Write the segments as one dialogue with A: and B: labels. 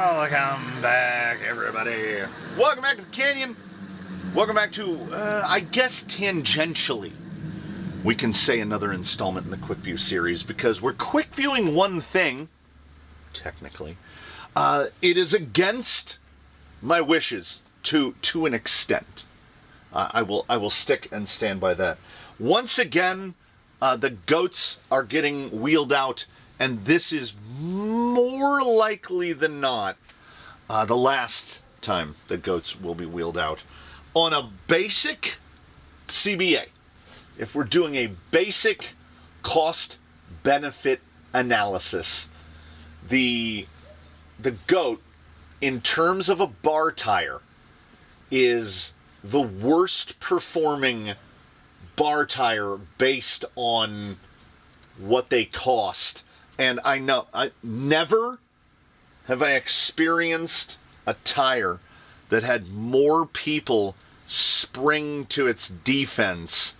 A: Welcome back, everybody. Welcome back to the Canyon. Welcome back to, I guess tangentially, we can say another installment in the Quickview series, because we're quick-viewing one thing, technically. It is against my wishes to an extent. I will stick and stand by that. Once again, the goats are getting wheeled out, and this is more likely than not the last time the goats will be wheeled out on a basic CBA. If we're doing a basic cost-benefit analysis, the goat, in terms of a bar tire, is the worst performing bar tire based on what they cost. And I know, never have I experienced a tire that had more people spring to its defense,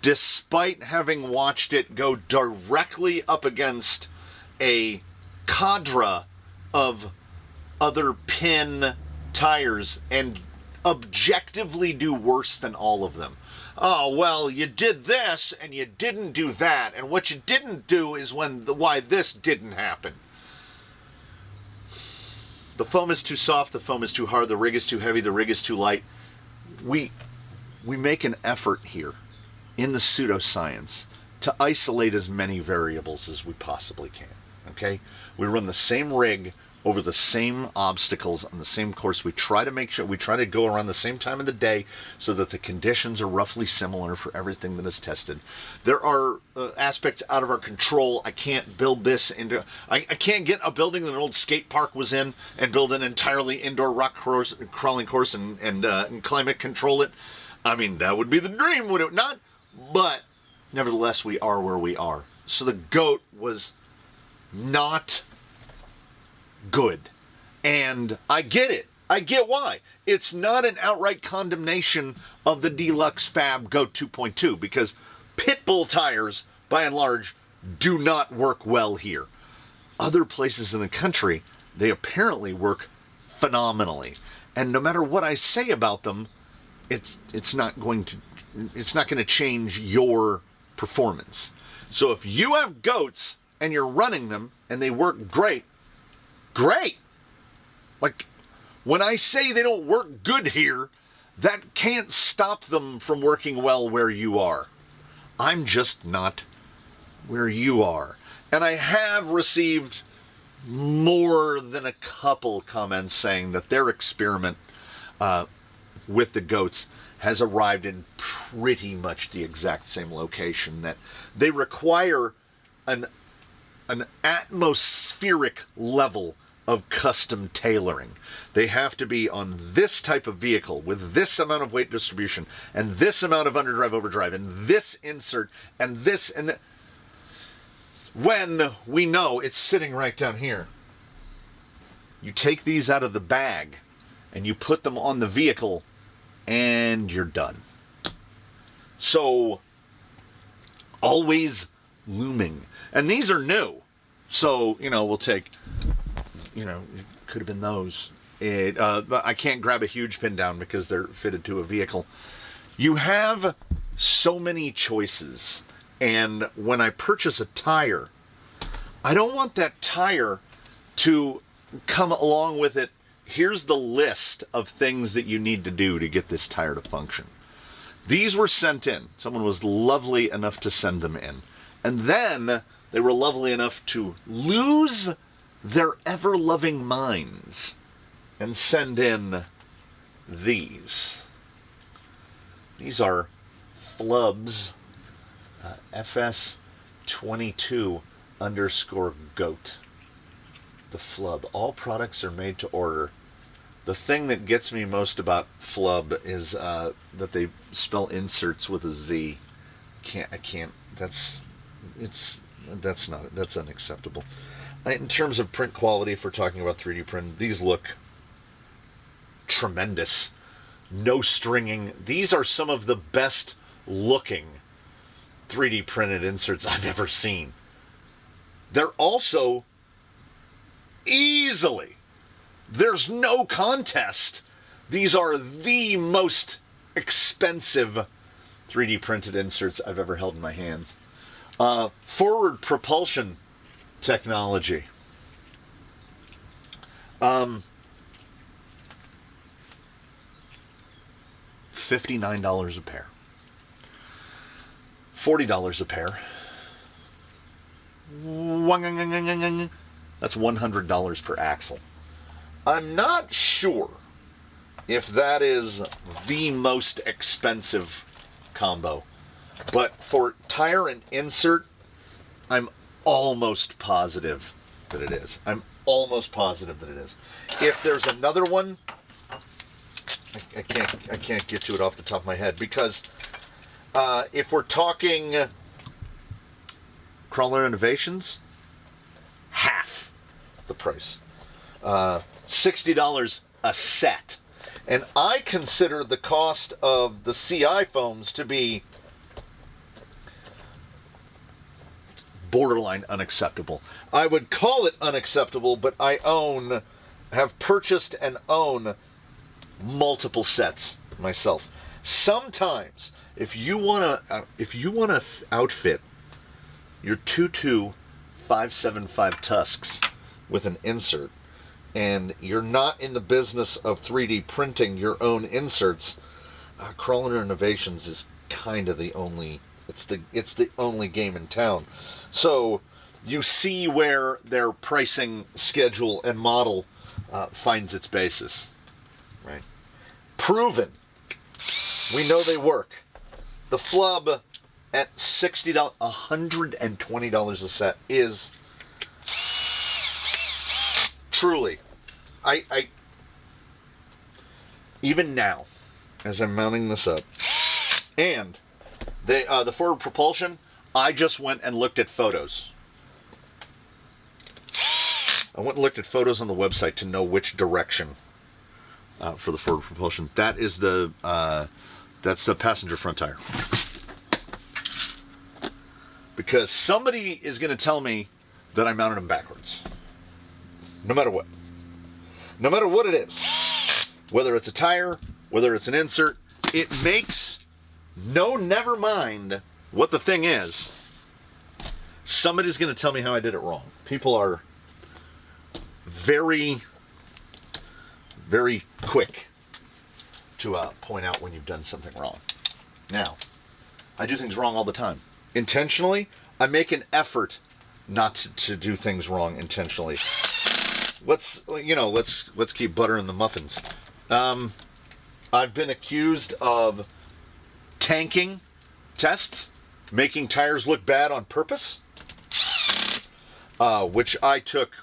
A: despite having watched it go directly up against a cadre of other pin tires and objectively do worse than all of them. Oh, well, you did this and you didn't do that, and what you didn't do is why this didn't happen. The foam is too soft, the foam is too hard, the rig is too heavy, the rig is too light. We make an effort here in the pseudoscience to isolate as many variables as we possibly can, okay? We run the same rig over the same obstacles on the same course. We try to go around the same time of the day so that the conditions are roughly similar for everything that is tested. There are aspects out of our control. I can't build this into... I can't get a building that an old skate park was in and build an entirely indoor rock crawling course and climate control it. I mean, that would be the dream, would it not? But nevertheless, we are where we are. So the goat was not good. And I get it. I get why. It's not an outright condemnation of the Dlux Fab Goat 2.2, because Pitbull tires, by and large, do not work well here. Other places in the country, they apparently work phenomenally. And no matter what I say about them, it's not going to change your performance. So if you have goats and you're running them and they work great. Like, when I say they don't work good here, that can't stop them from working well where you are. I'm just not where you are. And I have received more than a couple comments saying that their experiment with the goats has arrived in pretty much the exact same location, that they require an atmospheric level of custom tailoring. They have to be on this type of vehicle with this amount of weight distribution and this amount of underdrive overdrive and this insert and this and that, when we know it's sitting right down here. You take these out of the bag and you put them on the vehicle and you're done. So, always looming. And these are new. So, we'll take, it could have been those. I can't grab a huge pin down because they're fitted to a vehicle. You have so many choices. And when I purchase a tire, I don't want that tire to come along with it. Here's the list of things that you need to do to get this tire to function. These were sent in. Someone was lovely enough to send them in. And then they were lovely enough to lose their ever-loving minds and send in these. These are Flubs FS22_goat. The Flub. All products are made to order. The thing that gets me most about Flub is that they spell inserts with a Z. That's unacceptable. In terms of print quality, if we're talking about 3D print, these look tremendous. No stringing. These are some of the best looking 3D printed inserts I've ever seen. They're also easily There's no contest. These are the most expensive 3D printed inserts I've ever held in my hands. Forward propulsion technology. $59 a pair. $40 a pair. That's $100 per axle. I'm not sure if that is the most expensive combo, but for tire and insert, I'm almost positive that it is. I'm almost positive that it is. If there's another one, I can't get to it off the top of my head, because if we're talking Crawler Innovations, half the price. $60 a set. And I consider the cost of the CI foams to be borderline unacceptable. I would call it unacceptable, but I have purchased and own multiple sets myself. Sometimes, if you wanna outfit your 22575 Tusks with an insert, and you're not in the business of 3D printing your own inserts, Crawler Innovations is kind of the only. It's the only game in town. So you see where their pricing schedule and model finds its basis, right? Proven. We know they work. The Flub at $60, $120 a set is truly, I even now, as I'm mounting this up, and the forward propulsion, I just went and looked at photos. I went and looked at photos on the website to know which direction for the forward propulsion. That is that's the passenger front tire. Because somebody is going to tell me that I mounted them backwards. No matter what. No matter what it is. Whether it's a tire, whether it's an insert, it makes never mind what the thing is. Somebody's going to tell me how I did it wrong. People are very, very quick to point out when you've done something wrong. Now, I do things wrong all the time. Intentionally, I make an effort not to do things wrong intentionally. Let's keep butter in the muffins. I've been accused of tanking tests, making tires look bad on purpose, which I took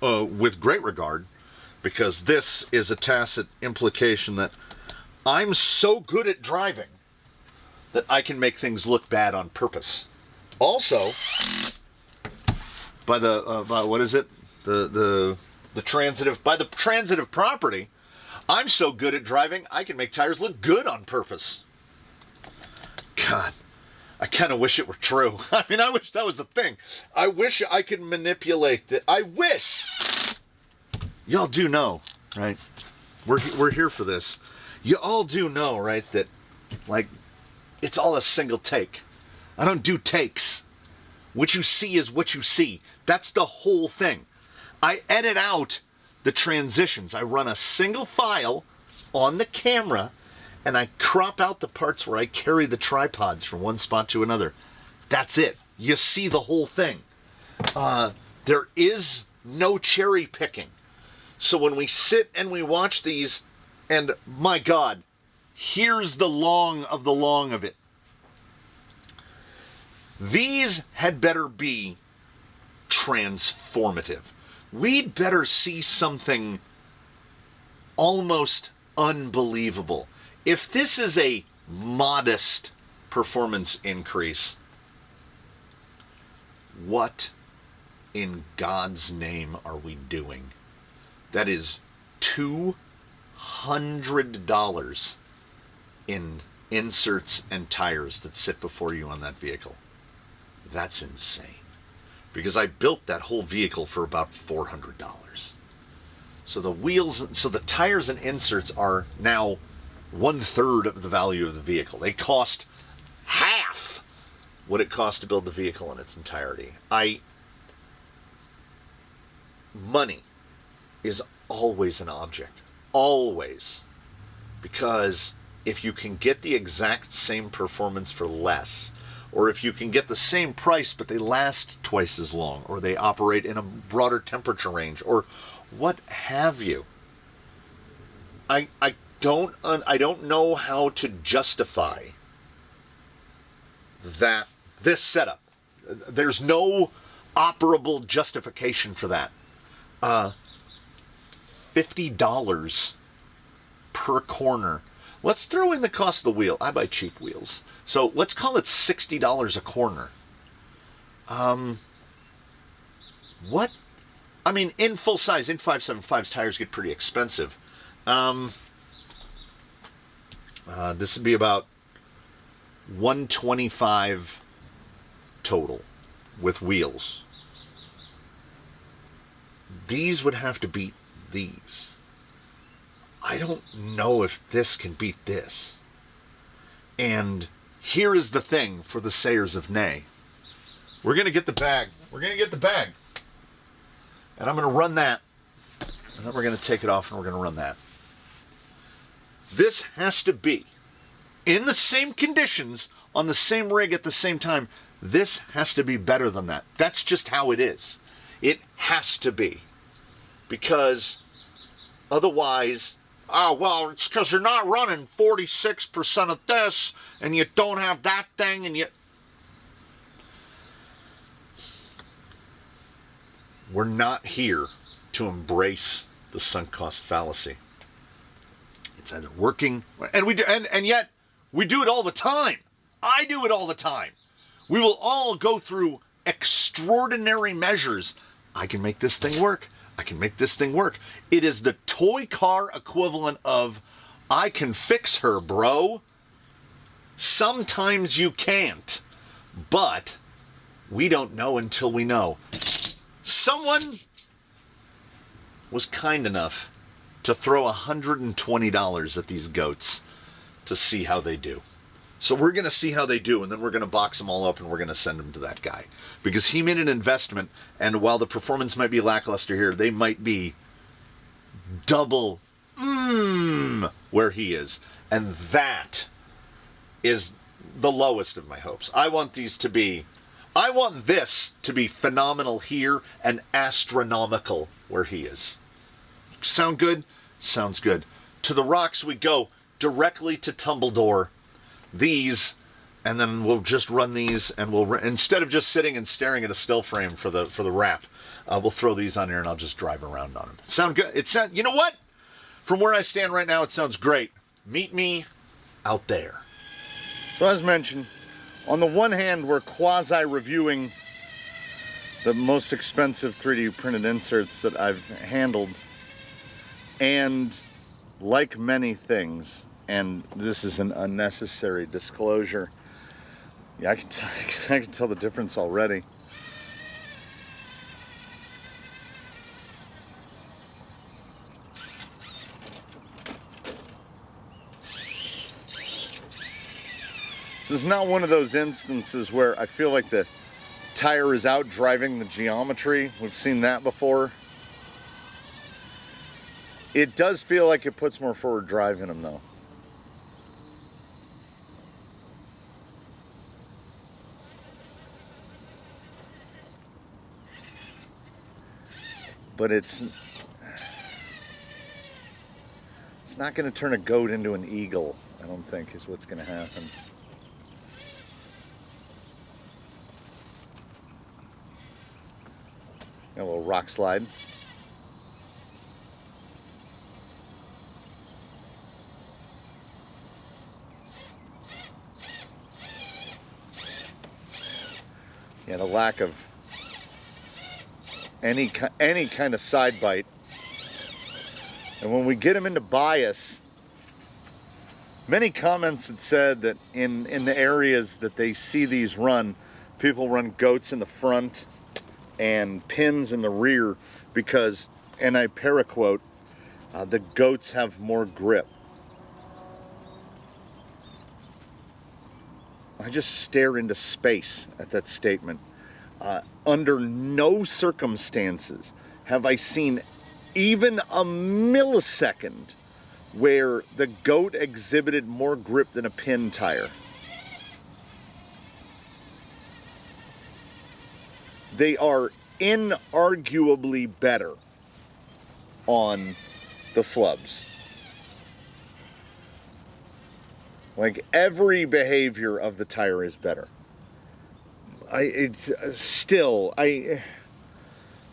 A: with great regard, because this is a tacit implication that I'm so good at driving that I can make things look bad on purpose. Also, by the transitive property, I'm so good at driving I can make tires look good on purpose. God, I kind of wish it were true. I mean, I wish that was the thing. I wish I could manipulate that. I wish. Y'all do know, right? We're here for this. You all do know, right, that, like, it's all a single take. I don't do takes. What you see is what you see. That's the whole thing. I edit out the transitions. I run a single file on the camera, and I crop out the parts where I carry the tripods from one spot to another. That's it. You see the whole thing. There is no cherry picking. So when we sit and we watch these, and my God, here's the long of it. These had better be transformative. We'd better see something almost unbelievable. If this is a modest performance increase, what in God's name are we doing? That is $200 in inserts and tires that sit before you on that vehicle. That's insane. Because I built that whole vehicle for about $400. So the wheels, so the tires and inserts are now 1/3 of the value of the vehicle. They cost half what it cost to build the vehicle in its entirety. Money is always an object. Always. Because if you can get the exact same performance for less, or if you can get the same price but they last twice as long, or they operate in a broader temperature range, or what have you, I don't know how to justify that this setup. There's no operable justification for that. $50 per corner. Let's throw in the cost of the wheel. I buy cheap wheels. So let's call it $60 a corner. What? I mean, in full size, in 575s, tires get pretty expensive. This would be about $125 total with wheels. These would have to beat these. I don't know if this can beat this. And here is the thing for the sayers of nay. We're going to get the bag. We're going to get the bag. And I'm going to run that. And then we're going to take it off and we're going to run that. This has to be in the same conditions on the same rig at the same time. This has to be better than that. That's just how it is. It has to be. Because otherwise, well, it's because you're not running 46% of this and you don't have that thing and you... We're not here to embrace the sunk cost fallacy. It's either working, and we do, and yet we do it all the time. I do it all the time. We will all go through extraordinary measures. I can make this thing work. I can make this thing work. It is the toy car equivalent of, I can fix her, bro. Sometimes you can't, but we don't know until we know. Someone was kind enough to throw $120 at these goats to see how they do. So we're going to see how they do, and then we're going to box them all up and we're going to send them to that guy. Because he made an investment, and while the performance might be lackluster here, they might be double where he is. And that is the lowest of my hopes. I want this to be phenomenal here and astronomical where he is. Sound good? Sounds good. To the rocks we go, directly to Tumbledore. These, and then we'll just run these, and we'll instead of just sitting and staring at a still frame for the wrap, we'll throw these on here and I'll just drive around on them. Sound good? You know what? From where I stand right now, it sounds great. Meet me out there. So as mentioned, on the one hand, we're quasi-reviewing the most expensive 3D printed inserts that I've handled, and like many things, and this is an unnecessary disclosure. Yeah, I can tell the difference already. This is not one of those instances where I feel like the tire is out driving the geometry. We've seen that before. It does feel like it puts more forward drive in them though. But it's not going to turn a goat into an eagle, I don't think, is what's going to happen. Got a little rock slide. Yeah, the lack of any kind of side bite. And when we get them into bias, many comments had said that in the areas that they see these run, people run goats in the front and pins in the rear because, and I paraquote, The goats have more grip. I just stare into space at that statement. Under no circumstances have I seen even a millisecond where the goat exhibited more grip than a pin tire. They are inarguably better on the Flubs. Like, every behavior of the tire is better.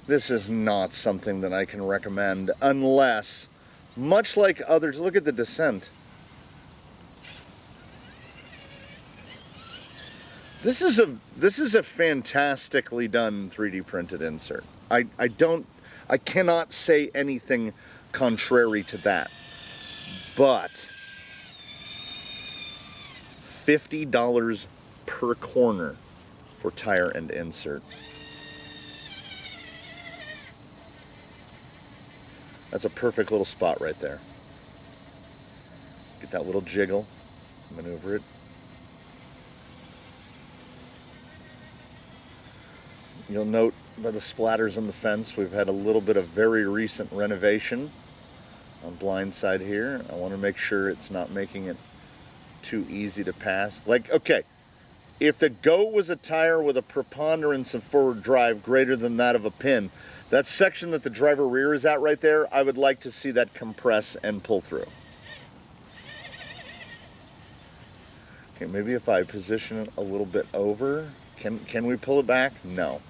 A: This is not something that I can recommend unless, much like others, look at the descent. This is a fantastically done 3D printed insert. I cannot say anything contrary to that. But $50 per corner for tire and insert. That's a perfect little spot right there. Get that little jiggle, maneuver it. You'll note by the splatters on the fence, we've had a little bit of very recent renovation on blind side here. I want to make sure it's not making it too easy to pass. Like, okay, if the goat was a tire with a preponderance of forward drive greater than that of a pin, that section that the driver rear is at right there, I would like to see that compress and pull through. Okay, maybe if I position it a little bit over, can we pull it back? No.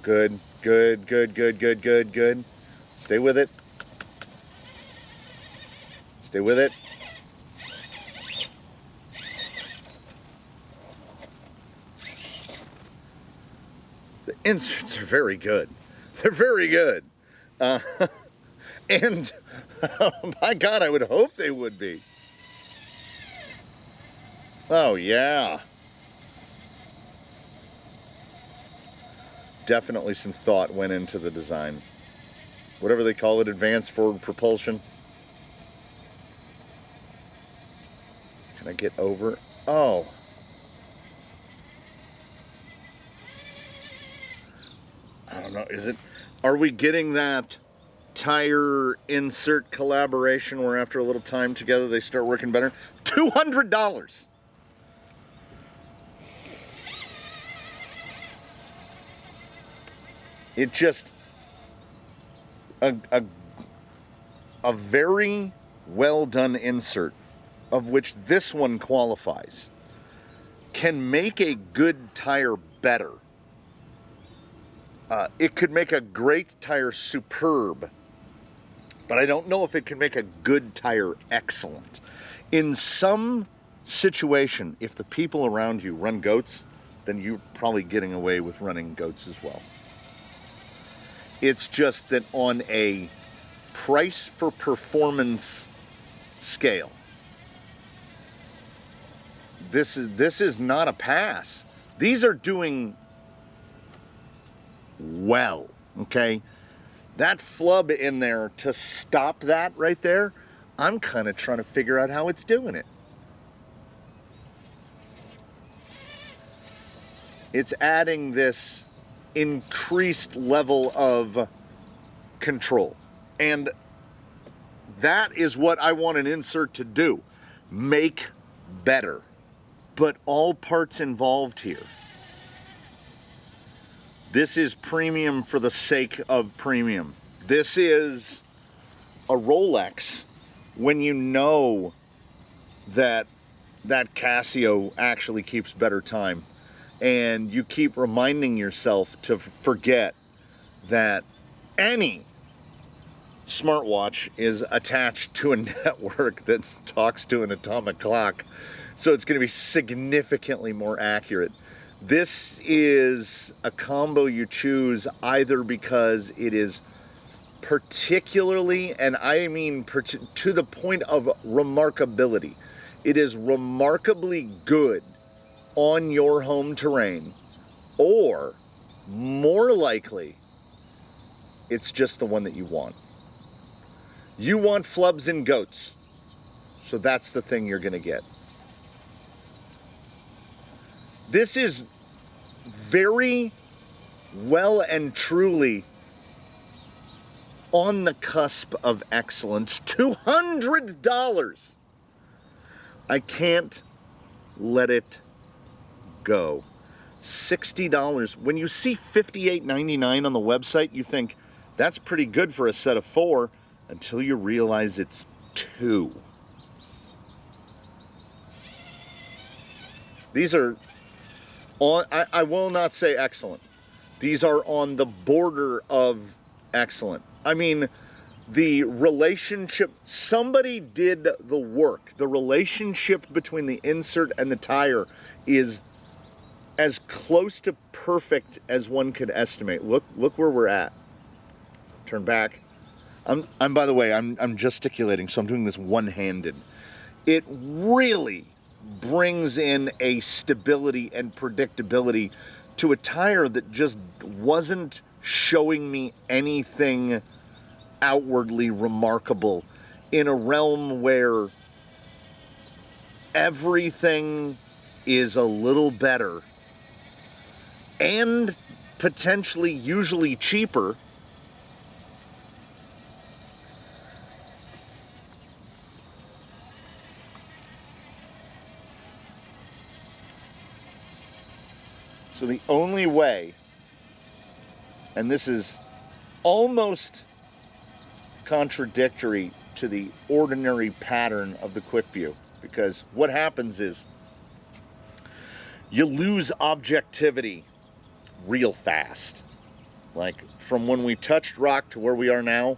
A: Good, good, good, good, good, good, good. Stay with it. Stay with it. The inserts are very good. They're very good. And my God, I would hope they would be. Oh, yeah. Definitely some thought went into the design. Whatever they call it, advanced forward propulsion. Can I get over? Oh. I don't know, are we getting that tire insert collaboration where after a little time together they start working better? $200! It just, a very well done insert, of which this one qualifies, can make a good tire better. It could make a great tire superb, but I don't know if it can make a good tire excellent. In some situation, if the people around you run goats, then you're probably getting away with running goats as well. It's just that on a price for performance scale, this is not a pass. These are doing well, okay? That flub in there to stop that right there, I'm kind of trying to figure out how it's doing it. It's adding this increased level of control. And that is what I want an insert to do. Make better. But all parts involved here. This is premium for the sake of premium. This is a Rolex when you know that Casio actually keeps better time. And you keep reminding yourself to forget that any smartwatch is attached to a network that talks to an atomic clock. So it's going to be significantly more accurate. This is a combo you choose either because it is particularly, and I mean to the point of remarkability, it is remarkably good on your home terrain, or more likely it's just the one that you want. You want flubs and goats, so that's the thing you're going to get. This is very well and truly on the cusp of excellence. $200. I can't let it go. $60. When you see $58.99 on the website, you think that's pretty good for a set of 4 until you realize it's 2. These are on, I will not say excellent. These are on the border of excellent. I mean, the relationship, somebody did the work. The relationship between the insert and the tire is as close to perfect as one could estimate. Look where we're at. Turn back. I'm by the way, I'm gesticulating, so I'm doing this one-handed. It really brings in a stability and predictability to a tire that just wasn't showing me anything outwardly remarkable in a realm where everything is a little better and potentially usually cheaper. So the only way, and this is almost contradictory to the ordinary pattern of the Quickview, because what happens is you lose objectivity real fast. Like from when we touched rock to where we are now,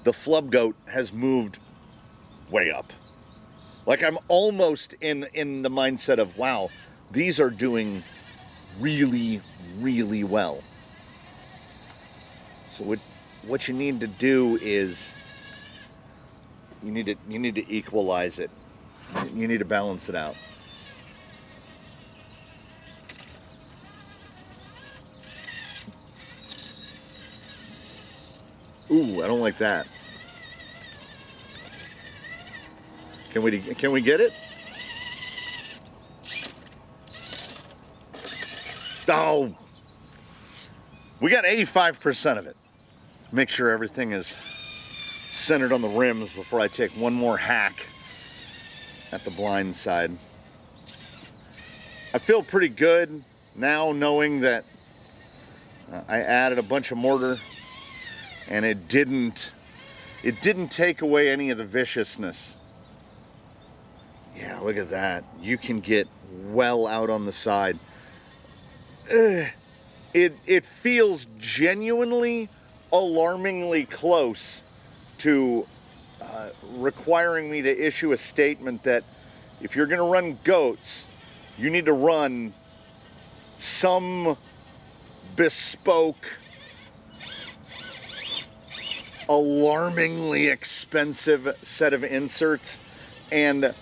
A: the Flubgoat has moved way up. Like I'm almost in the mindset of, wow, these are doing really, really well. So what you need to do is you need to equalize it. You need to balance it out. Ooh, I don't like that. Can we get it? Oh, we got 85% of it. Make sure everything is centered on the rims before I take one more hack at the blind side. I feel pretty good now knowing that I added a bunch of mortar and it didn't take away any of the viciousness. Yeah, look at that. You can get well out on the side. It feels genuinely alarmingly close to requiring me to issue a statement that if you're going to run goats, you need to run some bespoke, alarmingly expensive set of inserts. And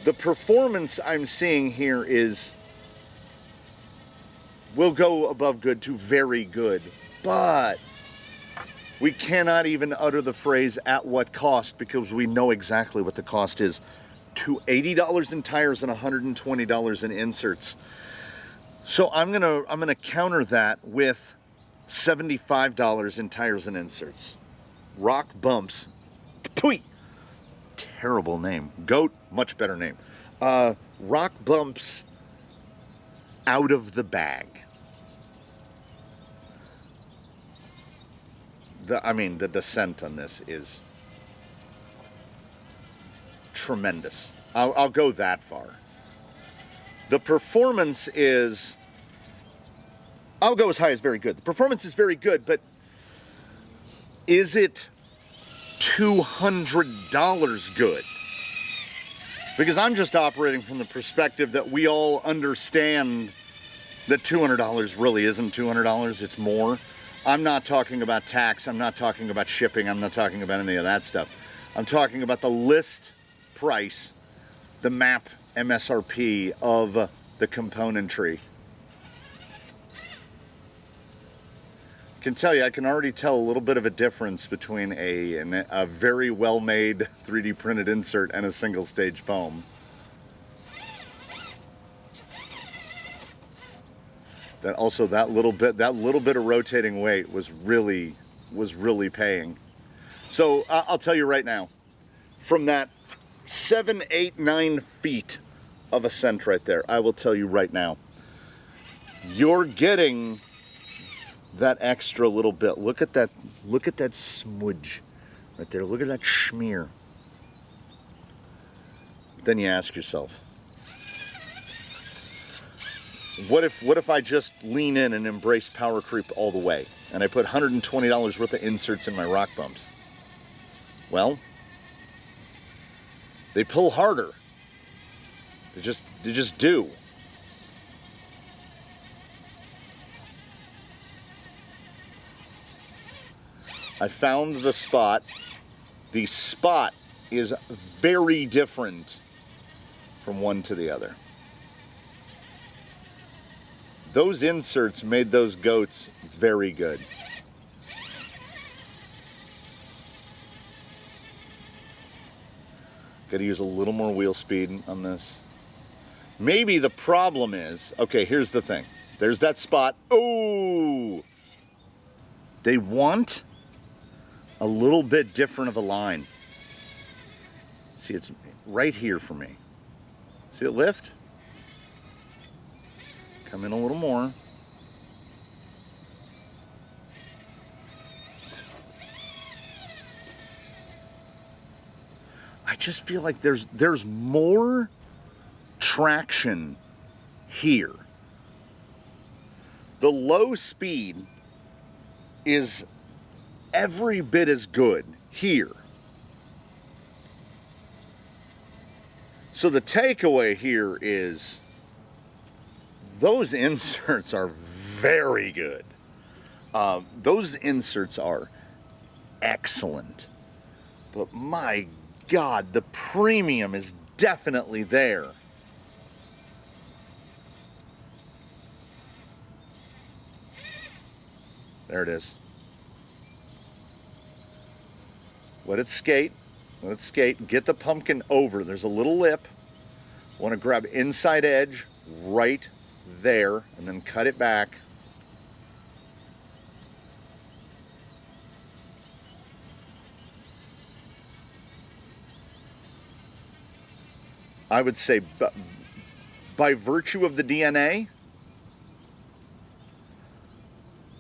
A: the performance I'm seeing here is, will go above good to very good, but we cannot even utter the phrase at what cost, because we know exactly what the cost is. To $80 in tires and $120 in inserts. So I'm gonna counter that with $75 in tires and inserts. Rock Bumps. Tweet. Terrible name. Goat, much better name. Rock Bumps out of the bag. The descent on this is tremendous. I'll go that far. The performance is, I'll go as high as very good. The performance is very good, but is it $200 good? Because I'm just operating from the perspective that we all understand that $200 really isn't $200, it's more. I'm not talking about tax, I'm not talking about shipping, I'm not talking about any of that stuff. I'm talking about the list price, the map MSRP of the componentry. can tell you, I can already tell a little bit of a difference between a very well-made 3D printed insert and a single stage foam. That also, that little bit of rotating weight was really paying. So I'll tell you right now, from that 7, 8, 9 feet of ascent right there, I will tell you right now, you're getting that extra little bit. Look at that smudge right there. Look at that schmear. Then you ask yourself, what if I just lean in and embrace power creep all the way, and I put $120 worth of inserts in my rock bumps? Well, they pull harder. They just do. I found the spot. The spot is very different from one to the other. Those inserts made those goats very good. Got to use a little more wheel speed on this. Maybe the problem is, okay, here's the thing. There's that spot. Oh! They want a little bit different of a line. See, it's right here for me. See it lift? Come in a little more. I just feel like there's more traction here. The low speed is every bit as good here. So the takeaway here is those inserts are very good. Those inserts are excellent. But my God, the premium is definitely there. There it is. Let it skate. Let it skate. Get the pumpkin over. There's a little lip. Want to grab inside edge right there and then cut it back. I would say by virtue of the DNA,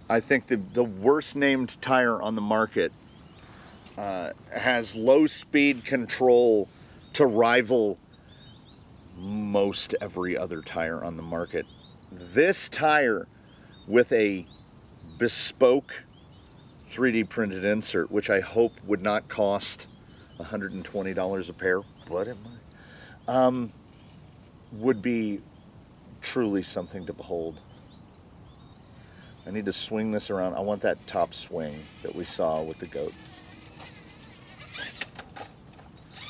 A: I think the worst named tire on the market has low speed control to rival most every other tire on the market. This tire with a bespoke 3D printed insert, which I hope would not cost $120 a pair, but it might, would be truly something to behold. I need to swing this around. I want that top swing that we saw with the goat.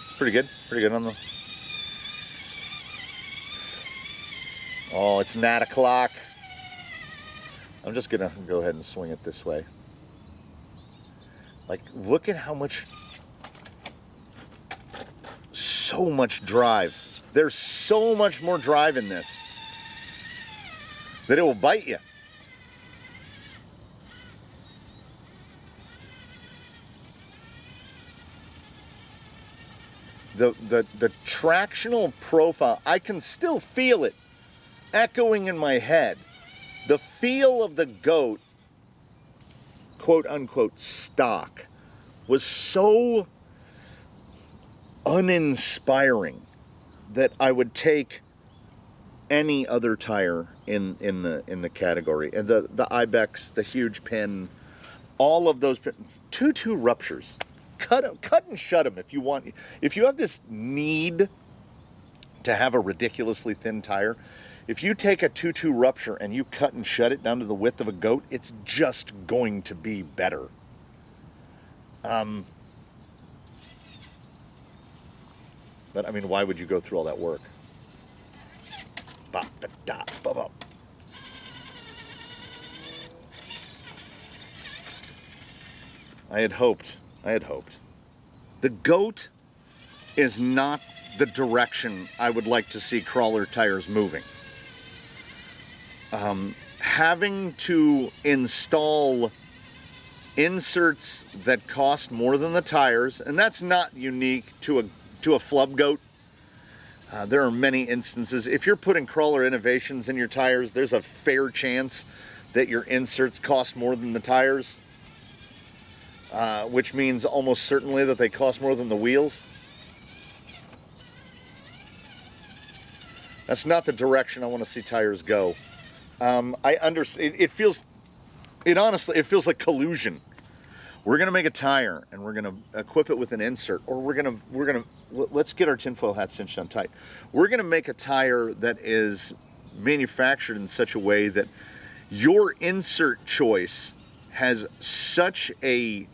A: It's pretty good on the... Oh, it's 9 o'clock. I'm just gonna go ahead and swing it this way. Like, look at how much, so much drive. There's so much more drive in this that it will bite you. The tractional profile, I can still feel it echoing in my head. The feel of the goat, quote unquote, stock, was so uninspiring that I would take any other tire in the category. And the Ibex, the huge pin, all of those 2-2 ruptures. Cut and shut them if you want. If you have this need to have a ridiculously thin tire, if you take a 2-2 rupture and you cut and shut it down to the width of a goat, it's just going to be better. But I mean, why would you go through all that work? I had hoped. The goat is not the direction I would like to see crawler tires moving. Having to install inserts that cost more than the tires, and that's not unique to a Flubgoat. There are many instances. If you're putting crawler innovations in your tires, there's a fair chance that your inserts cost more than the tires, which means almost certainly that they cost more than the wheels. That's not the direction I want to see tires go. I understand. It feels like collusion. We're gonna make a tire and we're gonna equip it with an insert, or let's get our tinfoil hat cinched on tight. We're gonna make a tire that is manufactured in such a way that your insert choice has such a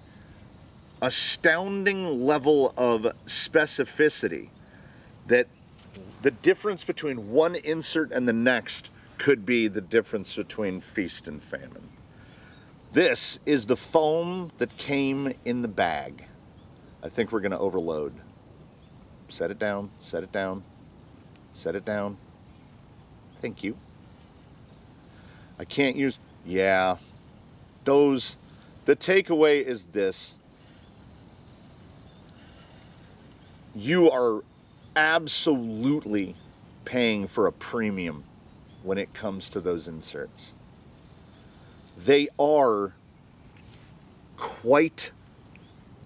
A: astounding level of specificity that the difference between one insert and the next could be the difference between feast and famine. This is the foam that came in the bag. I think we're going to overload. Set it down, set it down, set it down. Thank you. I can't use, the takeaway is this. You are absolutely paying for a premium when it comes to those inserts. They are quite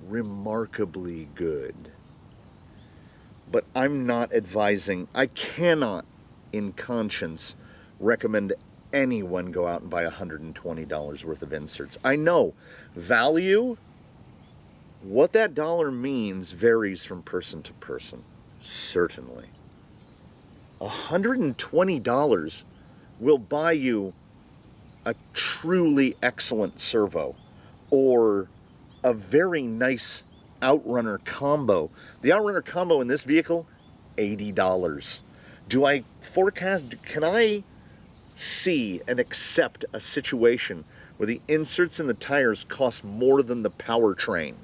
A: remarkably good. But I'm not advising, I cannot in conscience recommend anyone go out and buy $120 worth of inserts. I know value, what that dollar means varies from person to person, certainly. $120 will buy you a truly excellent servo or a very nice Outrunner combo. The Outrunner combo in this vehicle, $80. Do I forecast, can I see and accept a situation where the inserts in the tires cost more than the powertrain?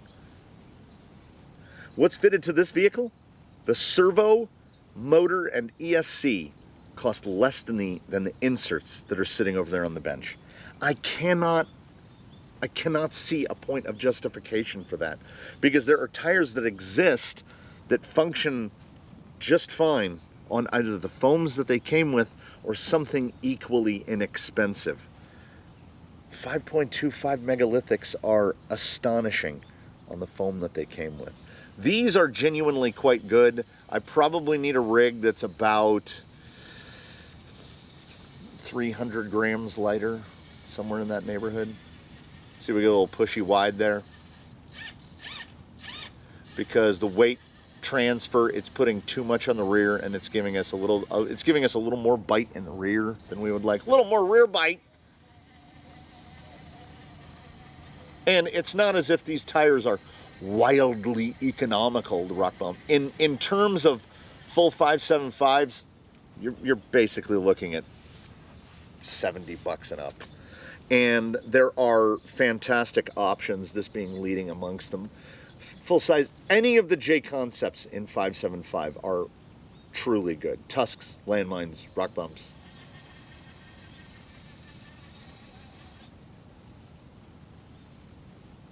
A: What's fitted to this vehicle? The servo, motor, and ESC cost less than the inserts that are sitting over there on the bench. I cannot see a point of justification for that, because there are tires that exist that function just fine on either the foams that they came with or something equally inexpensive. 5.25 megalithics are astonishing on the foam that they came with. These are genuinely quite good. I probably need a rig that's about 300 grams lighter, somewhere in that neighborhood. See, we get a little pushy wide there. Because the weight transfer, it's putting too much on the rear, and it's giving us a little more bite in the rear than we would like. A little more rear bite. And it's not as if these tires are wildly economical to rock bottom. In terms of full 575s, you're basically looking at $70 and up. And there are fantastic options, this being leading amongst them. Full size, any of the J concepts in 575 are truly good. Tusks, landmines, rock bumps.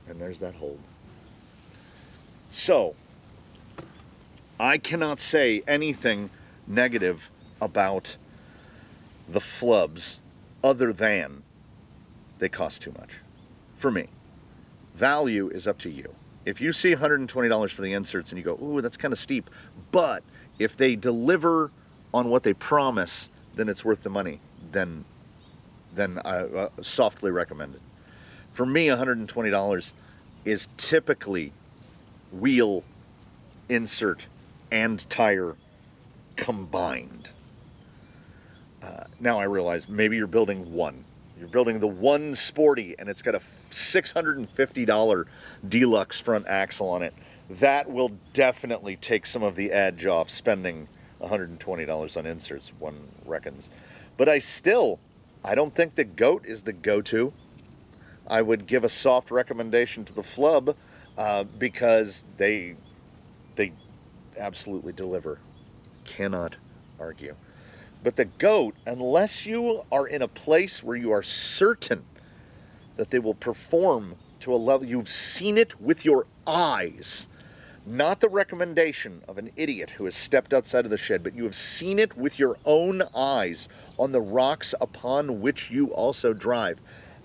A: And there's that hold. So, I cannot say anything negative about the Flubs other than they cost too much. For me. Value is up to you. If you see $120 for the inserts and you go, ooh, that's kind of steep, but if they deliver on what they promise, then it's worth the money, then I softly recommend it. For me, $120 is typically wheel, insert, and tire combined. Now I realize maybe you're building one. You're building the one Sporty and it's got a $650 Dlux front axle on it. That will definitely take some of the edge off spending $120 on inserts, one reckons. But I don't think the Goat is the go-to. I would give a soft recommendation to the Flub because they absolutely deliver. Cannot argue. But the goat, unless you are in a place where you are certain that they will perform to a level, you've seen it with your eyes, not the recommendation of an idiot who has stepped outside of the shed, but you have seen it with your own eyes on the rocks upon which you also drive,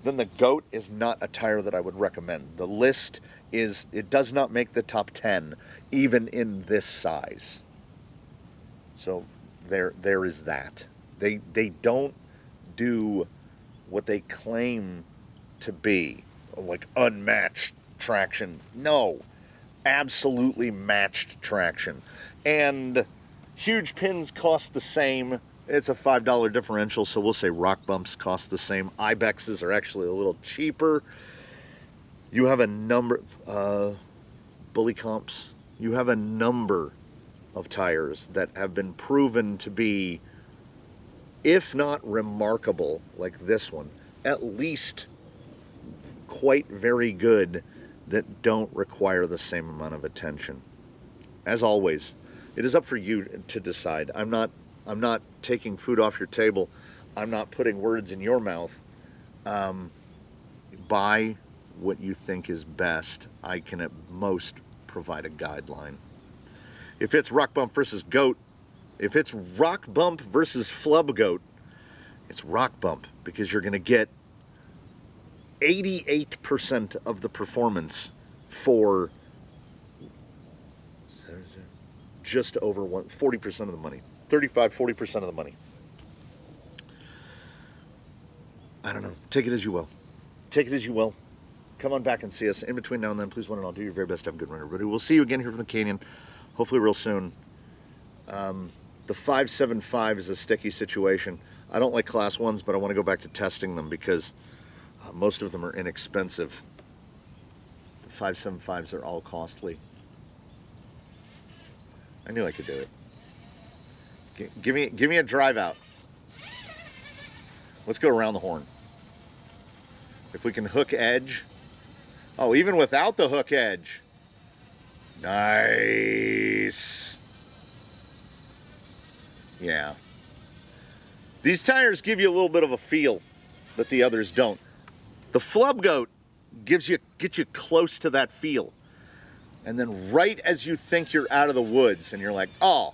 A: then the goat is not a tire that I would recommend. The list is, it does not make the top 10, even in this size. So there is that. They don't do what they claim to be, like unmatched traction. No, absolutely matched traction. And huge pins cost the same. It's a $5 differential, so we'll say rock bumps cost the same. Ibexes are actually a little cheaper. You have a number, bully comps, you have a number of tires that have been proven to be, if not remarkable like this one, at least quite very good, that don't require the same amount of attention. As always, it is up for you to decide. I'm not taking food off your table. I'm not putting words in your mouth. Buy what you think is best. I can at most provide a guideline. If it's rock bump versus goat, if it's rock bump versus flub goat, it's rock bump, because you're going to get 88% of the performance for just over 40% of the money. 35-40% of the money. I don't know. Take it as you will. Take it as you will. Come on back and see us. In between now and then, please, one and all, do your very best to have a good run, everybody. We'll see you again here from the canyon, hopefully real soon. The 575 is a sticky situation. I don't like class ones, but I want to go back to testing them because most of them are inexpensive. The 575s are all costly. I knew I could do it. Give me a drive out. Let's go around the horn. If we can hook edge. Oh, even without the hook edge. Nice. Yeah. These tires give you a little bit of a feel that the others don't. The Flubgoat gets you close to that feel. And then right as you think you're out of the woods and you're like, oh,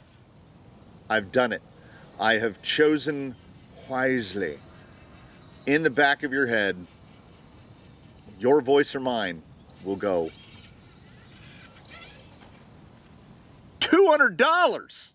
A: I've done it. I have chosen wisely. In the back of your head, your voice or mine will go, $200.